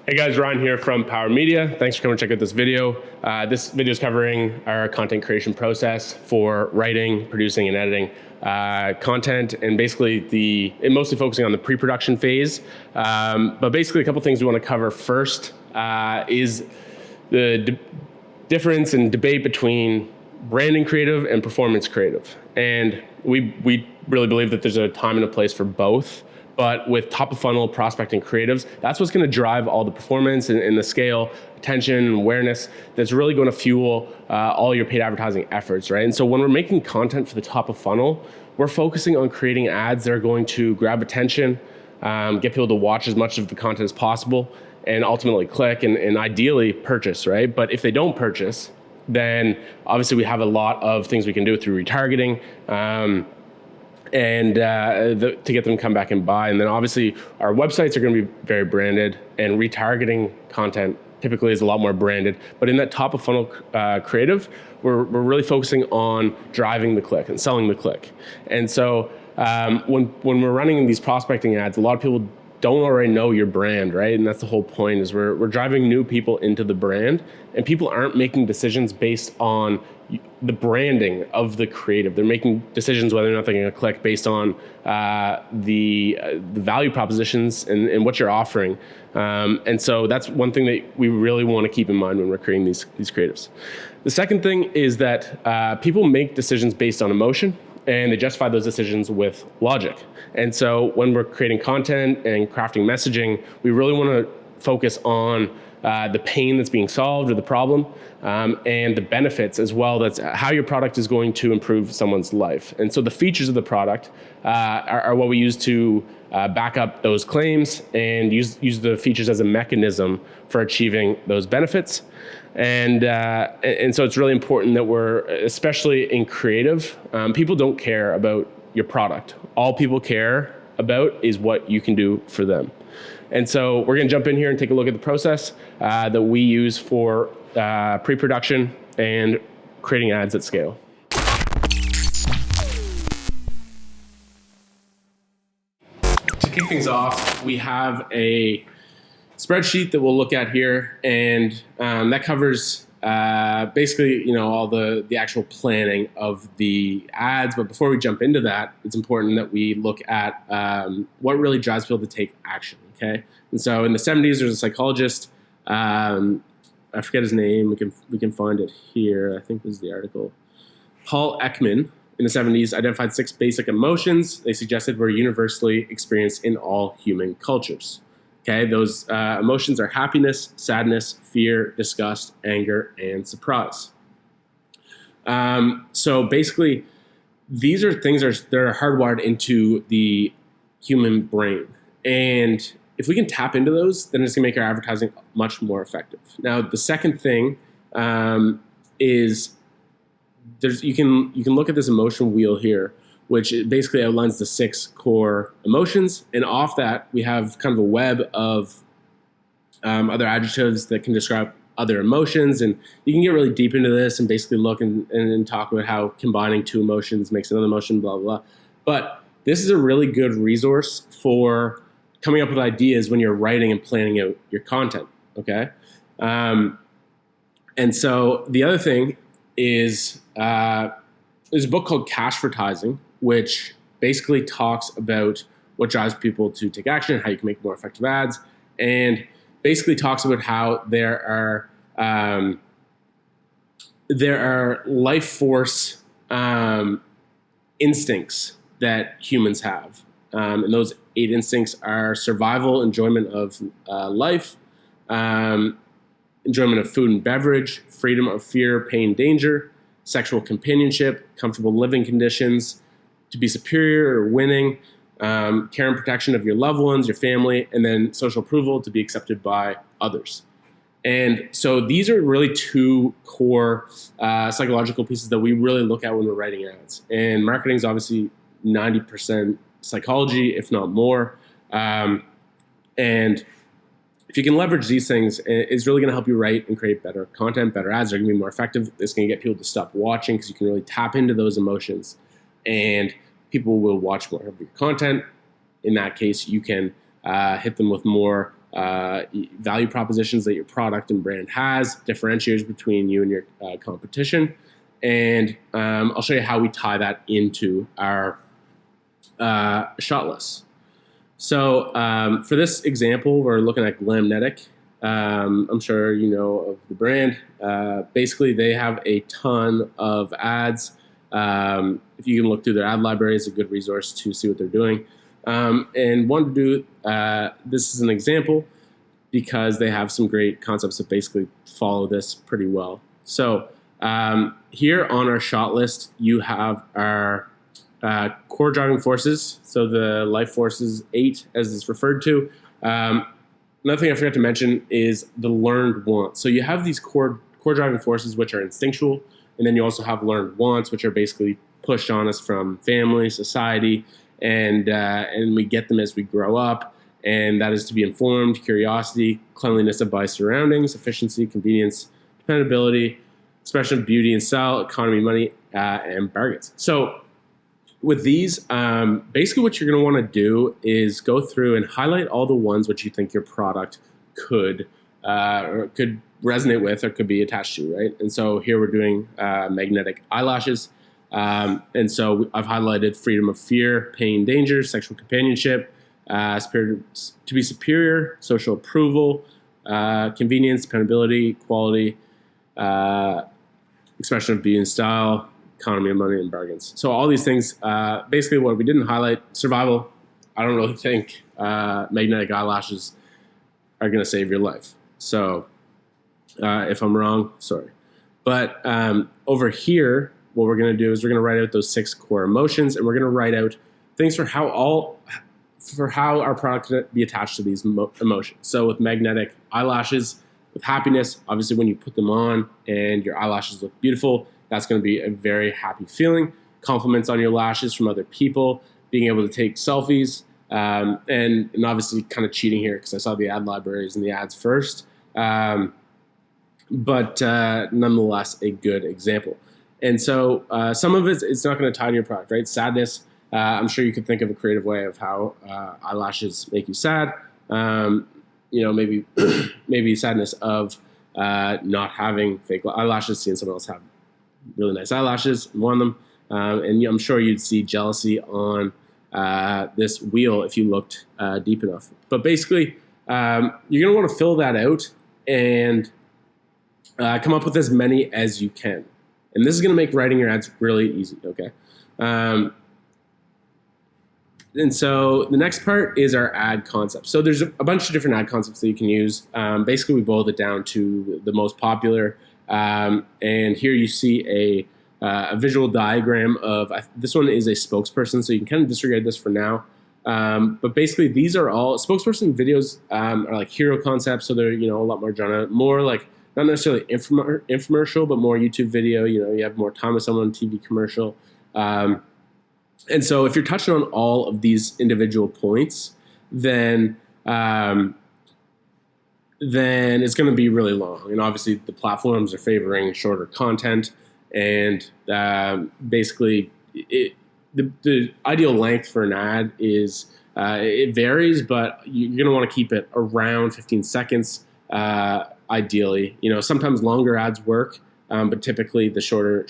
Hey guys, Ryan here from Powr Media. Thanks for coming to check out this video. This video is covering our content creation process for writing, producing, and editing content, and basically mostly focusing on the pre-production phase. But basically a couple things we want to cover first is the difference and debate between branding creative and performance creative. And we really believe that there's a time and a place for both. But with top of funnel prospecting creatives, that's what's going to drive all the performance and the scale, attention, and awareness that's really going to fuel all your paid advertising efforts, right? And so when we're making content for the top of funnel, we're focusing on creating ads that are going to grab attention, get people to watch as much of the content as possible, and ultimately click and ideally purchase, right? But if they don't purchase, then obviously we have a lot of things we can do through retargeting, to get them to come back and buy. And then obviously our websites are going to be very branded, and retargeting content typically is a lot more branded. But in that top of funnel creative, we're really focusing on driving the click and selling the click. And so when we're running these prospecting ads, a lot of people don't already know your brand, right? And that's the whole point, is we're driving new people into the brand, and people aren't making decisions based on the branding of the creative. They're making decisions whether or not they're going to click based on the value propositions and what you're offering. And so that's one thing that we really want to keep in mind when we're creating these creatives. The second thing is that people make decisions based on emotion, and they justify those decisions with logic. And so when we're creating content and crafting messaging, we really want to focus on the pain that's being solved or the problem, and the benefits as well. That's how your product is going to improve someone's life. And so the features of the product are what we use to back up those claims, and use the features as a mechanism for achieving those benefits. And so it's really important that we're, especially in creative, people don't care about your product. All people care about is what you can do for them. And so we're going to jump in here and take a look at the process that we use for pre-production and creating ads at scale. To kick things off, we have a spreadsheet that we'll look at here, and that covers basically, all the actual planning of the ads. But before we jump into that, it's important that we look at what really drives people to take action. Okay, and so in the 70s, there's a psychologist. I forget his name. We can find it here. I think this is the article. Paul Ekman in the 70s identified 6 basic emotions they suggested were universally experienced in all human cultures. Okay, those emotions are happiness, sadness, fear, disgust, anger, and surprise. So basically, these are things that are hardwired into the human brain. And if we can tap into those, then it's going to make our advertising much more effective. Now, the second thing is you can look at this emotion wheel here, which basically outlines the 6 core emotions. And off that, we have kind of a web of other adjectives that can describe other emotions. And you can get really deep into this and basically look and talk about how combining 2 emotions makes another emotion, blah, blah, blah. But this is a really good resource for coming up with ideas when you're writing and planning out your content, okay? And so the other thing is there's a book called Cashvertising, which basically talks about what drives people to take action, how you can make more effective ads, and basically talks about how there are life force instincts that humans have. And those 8 instincts are survival, enjoyment of life, enjoyment of food and beverage, freedom of fear, pain, danger, sexual companionship, comfortable living conditions, to be superior or winning, care and protection of your loved ones, your family, and then social approval, to be accepted by others. And so these are really 2 core psychological pieces that we really look at when we're writing ads. And marketing is obviously 90% psychology, if not more. And if you can leverage these things, it's really going to help you write and create better content, better ads. They're going to be more effective. It's going to get people to stop watching because you can really tap into those emotions, and people will watch more of your content. In that case, you can hit them with more value propositions that your product and brand has, differentiators between you and your competition. And I'll show you how we tie that into our shot lists. So for this example, we're looking at Glamnetic. I'm sure you know of the brand. Basically, they have a ton of ads. If you can look through their ad library, it's a good resource to see what they're doing. And wanted to do this is an example because they have some great concepts that basically follow this pretty well. So here on our shot list, you have our core driving forces. So the life forces 8, as it's referred to. Another thing I forgot to mention is the learned wants. So you have these core driving forces, which are instinctual, and then you also have learned wants, which are basically pushed on us from family, society, and we get them as we grow up. And that is to be informed, curiosity, cleanliness of my surroundings, efficiency, convenience, dependability, expression of beauty and style, economy, money, and bargains. So with these, basically what you're going to want to do is go through and highlight all the ones which you think your product could resonate with or could be attached to, right? And so here we're doing magnetic eyelashes. And so I've highlighted freedom of fear, pain, danger, sexual companionship, to be superior, social approval, convenience, dependability, quality, expression of beauty and style, economy of money, and bargains. So all these things, basically what we didn't highlight, survival. I don't really think magnetic eyelashes are going to save your life. So if I'm wrong, sorry. But over here, what we're going to do is we're going to write out those 6 core emotions, and we're going to write out things for how our product can be attached to these emotions. So with magnetic eyelashes, with happiness, obviously when you put them on and your eyelashes look beautiful, that's going to be a very happy feeling. Compliments on your lashes from other people, being able to take selfies, and obviously kind of cheating here because I saw the ad libraries and the ads first. But nonetheless, a good example. And so some of it's not going to tie to your product, right? Sadness. I'm sure you could think of a creative way of how eyelashes make you sad. Maybe sadness of not having fake eyelashes, seeing someone else have really nice eyelashes and want them. And I'm sure you'd see jealousy on this wheel if you looked deep enough. But basically, you're going to want to fill that out and come up with as many as you can. And this is going to make writing your ads really easy, okay? And so the next part is our ad concept. So there's a bunch of different ad concepts that you can use. Basically, we boiled it down to the most popular. And here you see a visual diagram of, this one is a spokesperson, so you can kind of disregard this for now. But basically, these are all, spokesperson videos are like hero concepts, so they're, a lot more genre, more like, not necessarily infomercial, but more YouTube video. You have more time with someone, TV commercial. And so if you're touching on all of these individual points, then it's going to be really long. And obviously the platforms are favoring shorter content. And basically the ideal length for an ad is, it varies, but you're going to want to keep it around 15 seconds, ideally. Sometimes longer ads work, but typically the shorter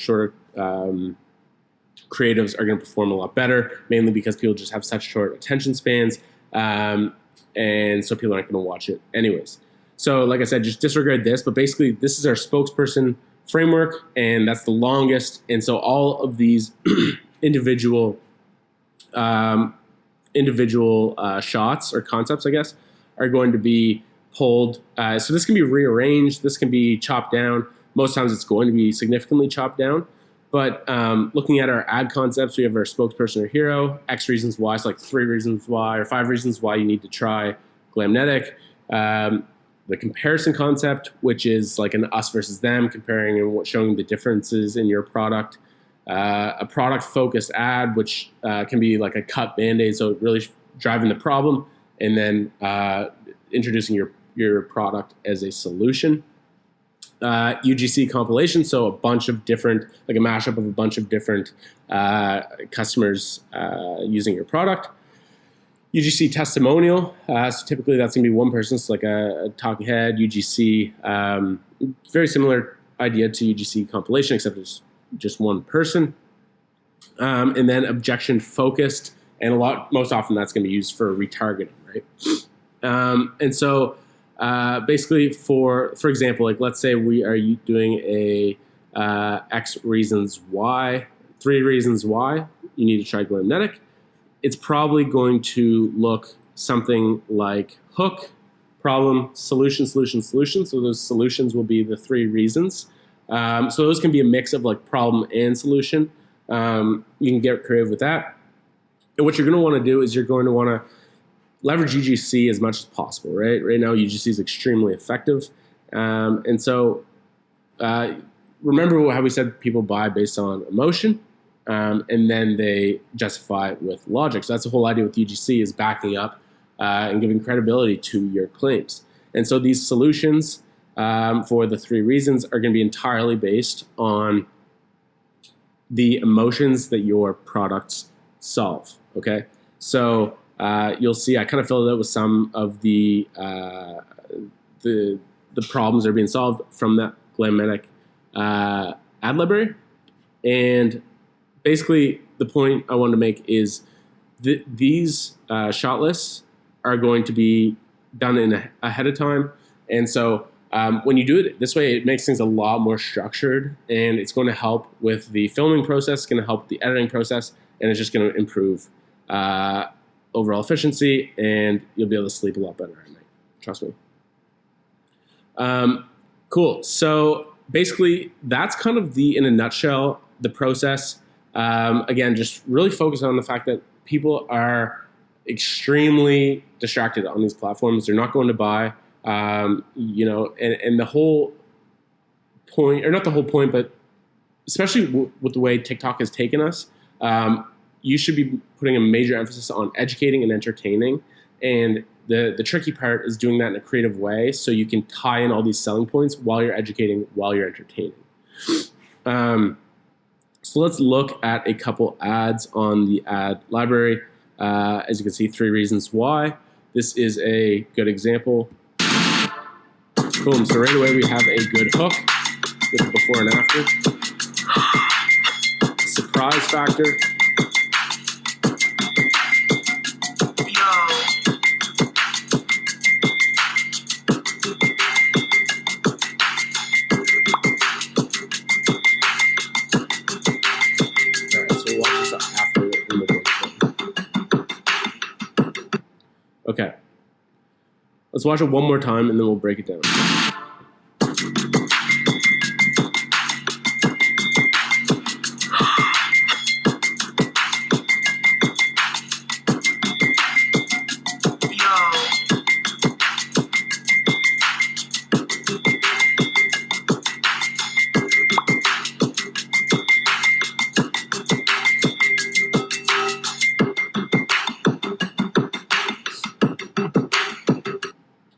creatives are going to perform a lot better, mainly because people just have such short attention spans, and so people aren't going to watch it anyways. So like I said, just disregard this, but basically this is our spokesperson framework, and that's the longest. And so all of these individual shots or concepts, I guess, are going to be pulled. So this can be rearranged, this can be chopped down. Most times it's going to be significantly chopped down. But looking at our ad concepts, we have our spokesperson or hero, X reasons why, so like 3 reasons why or 5 reasons why you need to try Glamnetic. The comparison concept, which is like an us versus them, comparing and showing the differences in your product. A product-focused ad, which can be like a cut Band-Aid, so really driving the problem, and then introducing your product as a solution. UGC compilation, so a bunch of different, like a mashup of a bunch of different customers using your product. UGC testimonial. So typically that's going to be one person, so like a talking head. UGC, very similar idea to UGC compilation, except it's just one person. And then objection focused, and most often that's going to be used for retargeting, right? And so basically, for example, like let's say we are doing a X reasons why, 3 reasons why you need to try Glamnetic. It's probably going to look something like hook, problem, solution, solution, solution. So those solutions will be the 3 reasons. So those can be a mix of like problem and solution. You can get creative with that. And what you're going to want to do is you're going to want to leverage UGC as much as possible, right? Right now, UGC is extremely effective. And so remember how we said people buy based on emotion, and then they justify it with logic. So that's the whole idea with UGC, is backing up and giving credibility to your claims. And so these solutions for the 3 reasons are going to be entirely based on the emotions that your products solve, okay? So you'll see I kind of filled it out with some of the problems that are being solved from that Glamnetic ad library. And basically the point I wanted to make is that these shot lists are going to be done ahead of time. And so when you do it this way, it makes things a lot more structured, and it's going to help with the filming process, it's going to help with the editing process, and it's just going to improve overall efficiency, and you'll be able to sleep a lot better at night. Trust me. Cool. So basically, that's kind of in a nutshell, the process. Again, just really focus on the fact that people are extremely distracted on these platforms. They're not going to buy, and the whole point, or not the whole point, but especially with the way TikTok has taken us, you should be putting a major emphasis on educating and entertaining. And the tricky part is doing that in a creative way, so you can tie in all these selling points while you're educating, while you're entertaining. So let's look at a couple ads on the ad library. As you can see, 3 reasons why. This is a good example. Boom, so right away we have a good hook with the before and after. Surprise factor. Okay, let's watch it one more time and then we'll break it down.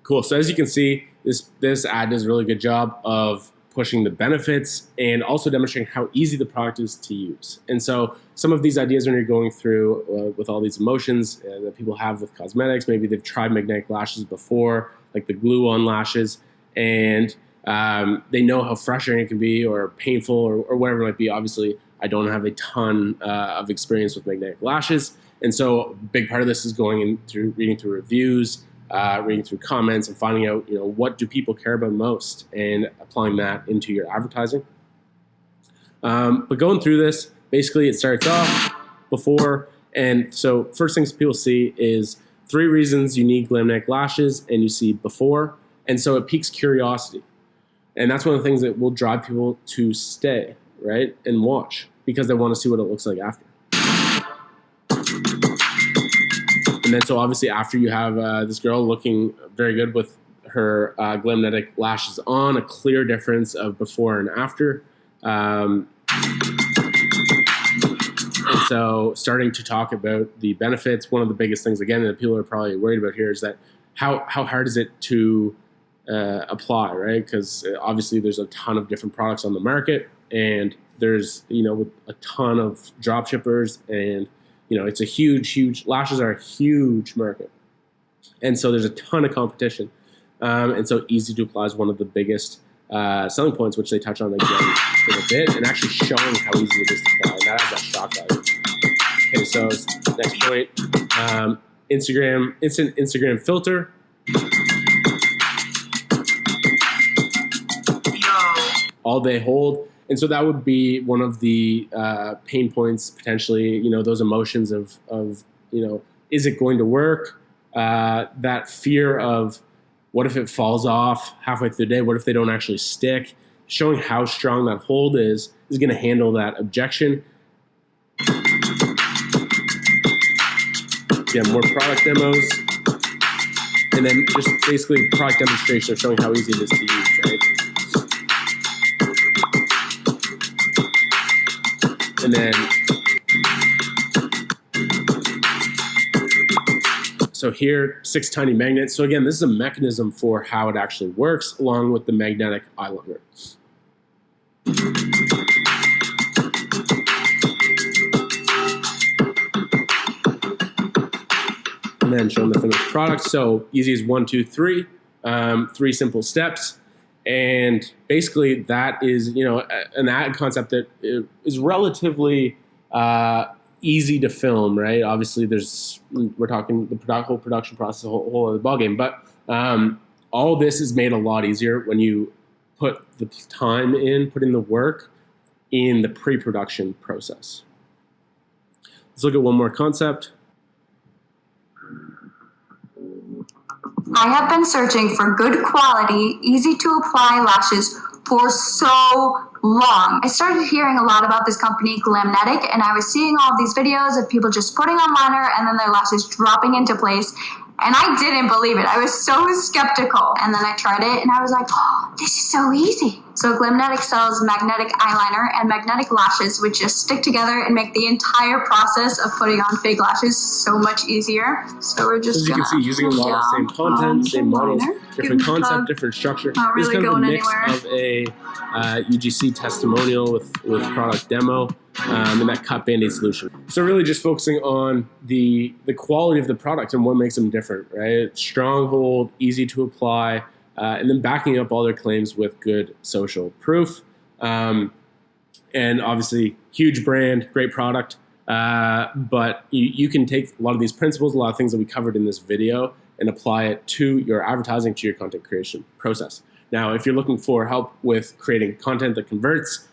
Cool. So as you can see, this ad does a really good job of pushing the benefits and also demonstrating how easy the product is to use. And so some of these ideas when you're going through with all these emotions that people have with cosmetics, maybe they've tried magnetic lashes before, like the glue-on lashes, and they know how frustrating it can be or painful or whatever it might be. Obviously, I don't have a ton of experience with magnetic lashes. And so a big part of this is going in through reading through reviews, reading through comments, and finding out, what do people care about most, and applying that into your advertising. But going through this, basically it starts off before, and so first things people see is 3 reasons you need Glamnetic lashes, and you see before, and so it piques curiosity. And that's one of the things that will drive people to stay, right, and watch, because they want to see what it looks like after. And then so obviously after you have this girl looking very good with her Glamnetic lashes on, a clear difference of before and after. And so starting to talk about the benefits, one of the biggest things, again, that people are probably worried about here is that how hard is it to apply, right? Because obviously there's a ton of different products on the market, and there's, a ton of drop shippers and it's a huge, lashes are a huge market. And so there's a ton of competition. And so easy to apply is one of the biggest selling points, which they touch on again in a bit, and actually showing how easy it is to apply. And that has that shock value. Okay, so next point, instant Instagram filter. All day hold. And so that would be one of the pain points potentially, those emotions of is it going to work? That fear of what if it falls off halfway through the day? What if they don't actually stick? Showing how strong that hold is going to handle that objection. Again, more product demos. And then just basically product demonstration of showing how easy it is to use, right? And then, so here, 6 tiny magnets. So again, this is a mechanism for how it actually works, along with the magnetic eyeliner. And then showing the finished product. So easy as 1, 2, 3, 3 simple steps. And basically that is, an ad concept that is relatively easy to film, right? Obviously we're talking the whole production process, a whole other ballgame, but all this is made a lot easier when you put the time in, put in the work in the pre-production process. Let's look at one more concept. I have been searching for good quality, easy to apply lashes for so long. I started hearing a lot about this company, Glamnetic, and I was seeing all these videos of people just putting on liner and then their lashes dropping into place. And I didn't believe it. I was so skeptical. And then I tried it and I was like, oh, this is so easy. So Glamnetic sells magnetic eyeliner and magnetic lashes, which just stick together and make the entire process of putting on fake lashes so much easier. So we're just, as you can see, using a lot of the same content, same models, different concept, different structure. Not really kind of a mix anywhere. of a UGC testimonial with product demo and that cut Band-Aid solution. So really just focusing on the quality of the product and what makes them different, right? Strong hold, easy to apply, and then backing up all their claims with good social proof. And obviously, huge brand, great product. But you can take a lot of these principles, a lot of things that we covered in this video, and apply it to your advertising, to your content creation process. Now, if you're looking for help with creating content that converts,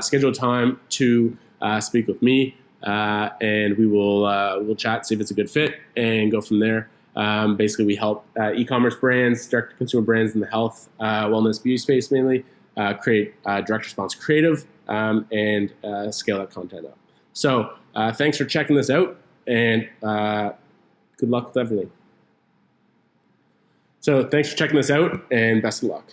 schedule time to speak with me, and we'll chat, see if it's a good fit, and go from there. Basically, we help e-commerce brands, direct-to-consumer brands in the health, wellness, beauty space mainly, create direct response creative and scale that content up. So thanks for checking this out, and good luck with everything. So thanks for checking this out, and best of luck.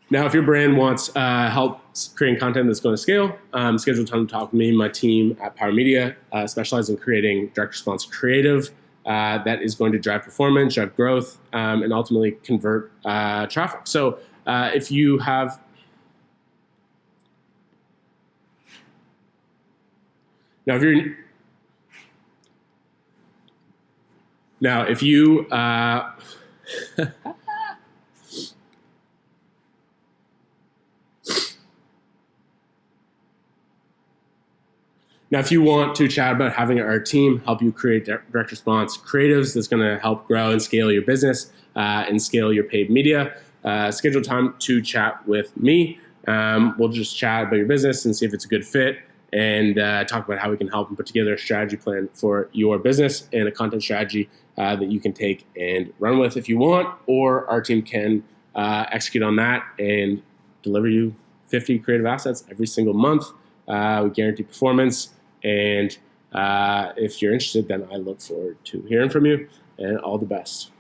Now, if your brand wants help creating content that's going to scale, schedule time to talk with me. My team at Powr Media specializes in creating direct response creative that is going to drive performance, drive growth, and ultimately convert traffic. So if you have... Now, if you Now, if you want to chat about having our team help you create direct response creatives that's going to help grow and scale your business and scale your paid media, schedule time to chat with me. We'll just chat about your business and see if it's a good fit, and talk about how we can help and put together a strategy plan for your business and a content strategy that you can take and run with if you want, or our team can execute on that and deliver you 50 creative assets every single month. We guarantee performance. And if you're interested, then I look forward to hearing from you, and all the best.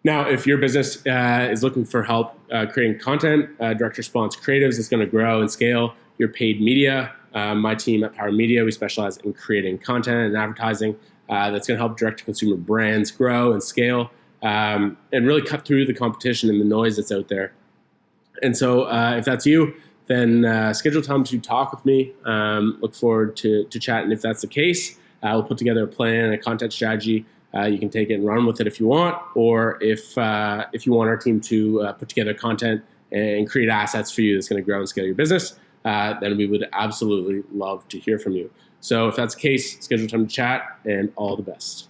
Now, if your business is looking for help creating content, direct response creatives that's going to grow and scale your paid media, my team at Powr Media, we specialize in creating content and advertising that's going to help direct-to-consumer brands grow and scale and really cut through the competition and the noise that's out there. And so if that's you, then schedule time to talk with me. Look forward to chatting. If that's the case, we'll put together a plan, a content strategy. You can take it and run with it if you want, or if you want our team to put together content and create assets for you that's going to grow and scale your business, then we would absolutely love to hear from you. So if that's the case, schedule time to chat, and all the best.